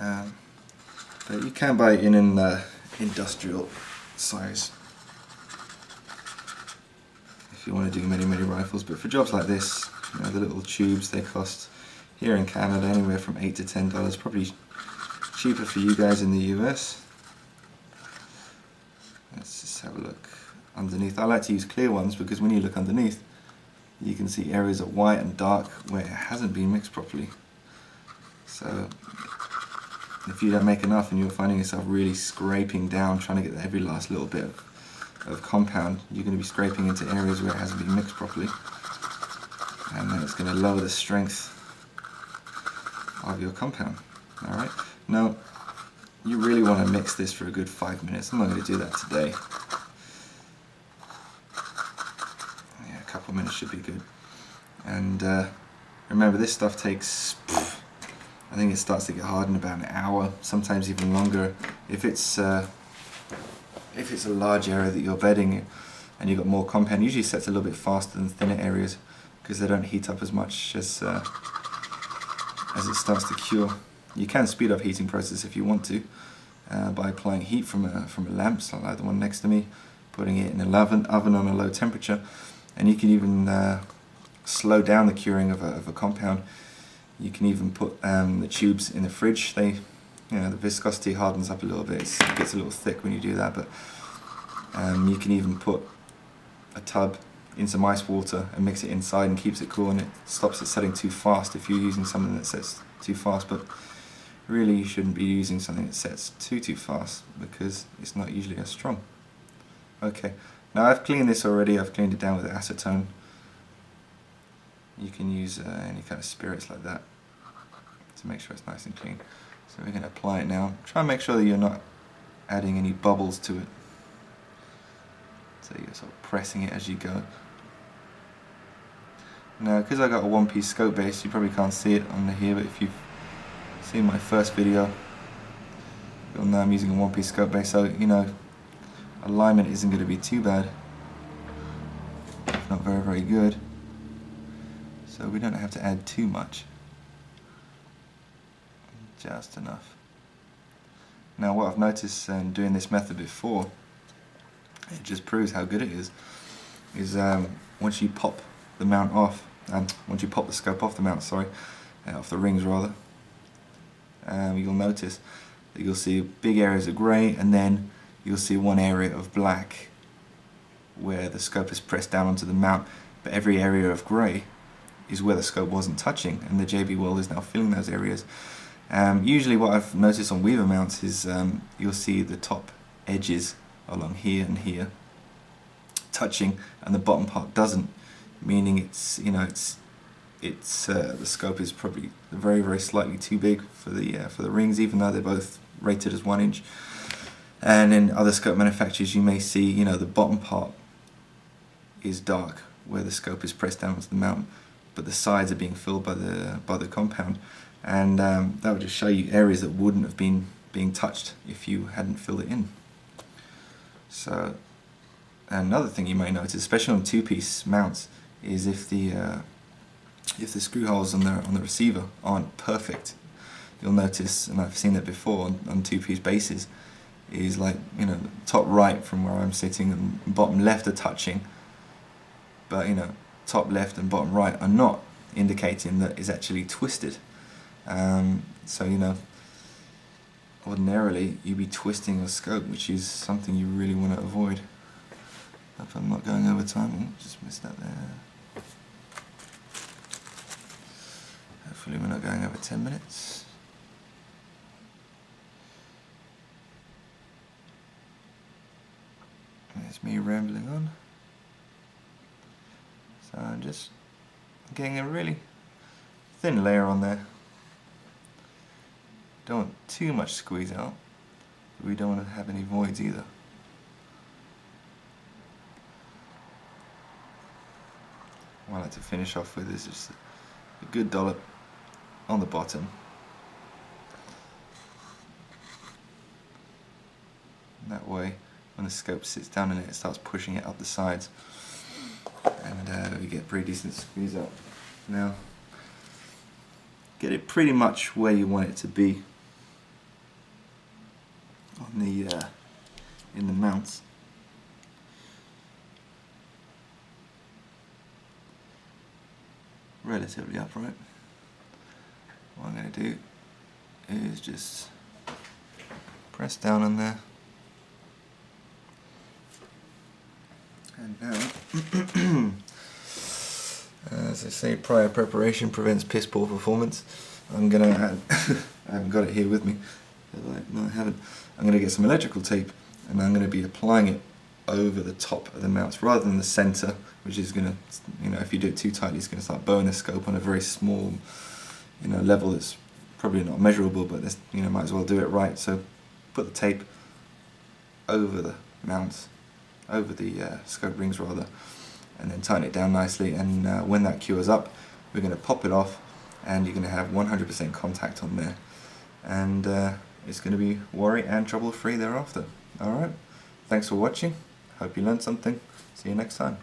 But you can buy it in an industrial size if you want to do many rifles. But for jobs like this, you know, the little tubes, they cost here in Canada anywhere from $8 to $10, probably cheaper for you guys in the US. Let's just have a look underneath. I like to use clear ones because when you look underneath, you can see areas of white and dark where it hasn't been mixed properly. So if you don't make enough and you're finding yourself really scraping down, trying to get every last little bit of compound, you're going to be scraping into areas where it hasn't been mixed properly, and then it's going to lower the strength of your compound. Alright, now you really want to mix this for a good 5 minutes. I'm not going to do that today. Yeah, a couple of minutes should be good. And remember, this stuff takes, I think it starts to get hard in about an hour, sometimes even longer. If it's a large area that you're bedding and you've got more compound, usually sets a little bit faster than thinner areas because they don't heat up as much as it starts to cure. You can speed up heating process if you want to by applying heat from a lamp, so like the one next to me, putting it in an oven on a low temperature, and you can even slow down the curing of a compound. You can even put the tubes in the fridge. The viscosity hardens up a little bit. It gets a little thick when you do that, but you can even put a tub in some ice water and mix it inside and keeps it cool, and it stops it setting too fast if you're using something that sets too fast. But really you shouldn't be using something that sets too fast because it's not usually as strong. Okay, now I've cleaned this already. I've cleaned it down with acetone. You can use any kind of spirits like that to make sure it's nice and clean. So we're going to apply it now. Try and make sure that you're not adding any bubbles to it. So you're sort of pressing it as you go. Now, because I got a one-piece scope base, you probably can't see it on here, but if you've seen my first video, you'll know I'm using a one-piece scope base, so you know alignment isn't going to be too bad. It's not very good. So we don't have to add too much. Just enough. Now what I've noticed in doing this method before, it just proves how good it is once you pop the mount off, once you pop the scope off the mount, off the rings rather, you'll notice that you'll see big areas of grey, and then you'll see one area of black where the scope is pressed down onto the mount, but every area of grey is where the scope wasn't touching, and the JB Weld is now filling those areas. Usually what I've noticed on Weaver mounts is you'll see the top edges along here and here touching, and the bottom part doesn't, meaning the scope is probably very slightly too big for the rings, even though they're both rated as 1 inch. And in other scope manufacturers you may see the bottom part is dark where the scope is pressed down onto the mount, but the sides are being filled by the compound, and that would just show you areas that wouldn't have been being touched if you hadn't filled it in. So another thing you may notice, especially on two-piece mounts, is if the screw holes on the receiver aren't perfect, you'll notice, and I've seen that before on two-piece bases, is like top right from where I'm sitting and bottom left are touching, but top left and bottom right are not, indicating that it's actually twisted. So ordinarily you'd be twisting a scope, which is something you really want to avoid. Hope I'm not going over time. Just missed that there. Hopefully we're not going over 10 minutes. There's me rambling on. So I'm just getting a really thin layer on there. Don't want too much squeeze out, but we don't want to have any voids either. What I like to finish off with is just a good dollop on the bottom. And that way, when the scope sits down in it, it starts pushing it up the sides, and we get pretty decent squeeze out. Now, get it pretty much where you want it to be. on the in the mounts. Relatively upright. What I'm going to do is just press down on there, and now as I say, prior preparation prevents piss poor performance. I'm going to add I haven't got it here with me, no I haven't. I'm going to get some electrical tape and I'm going to be applying it over the top of the mounts rather than the center, which is going to, you know, if you do it too tightly it's going to start bowing the scope on a very small, you know, level that's probably not measurable, but this, you know, might as well do it right. So put the tape over the mounts, over the scope rings rather, and then tighten it down nicely, and when that cures up we're going to pop it off and you're going to have 100% contact on there, and it's going to be worry and trouble free thereafter. Alright, thanks for watching, hope you learned something, see you next time.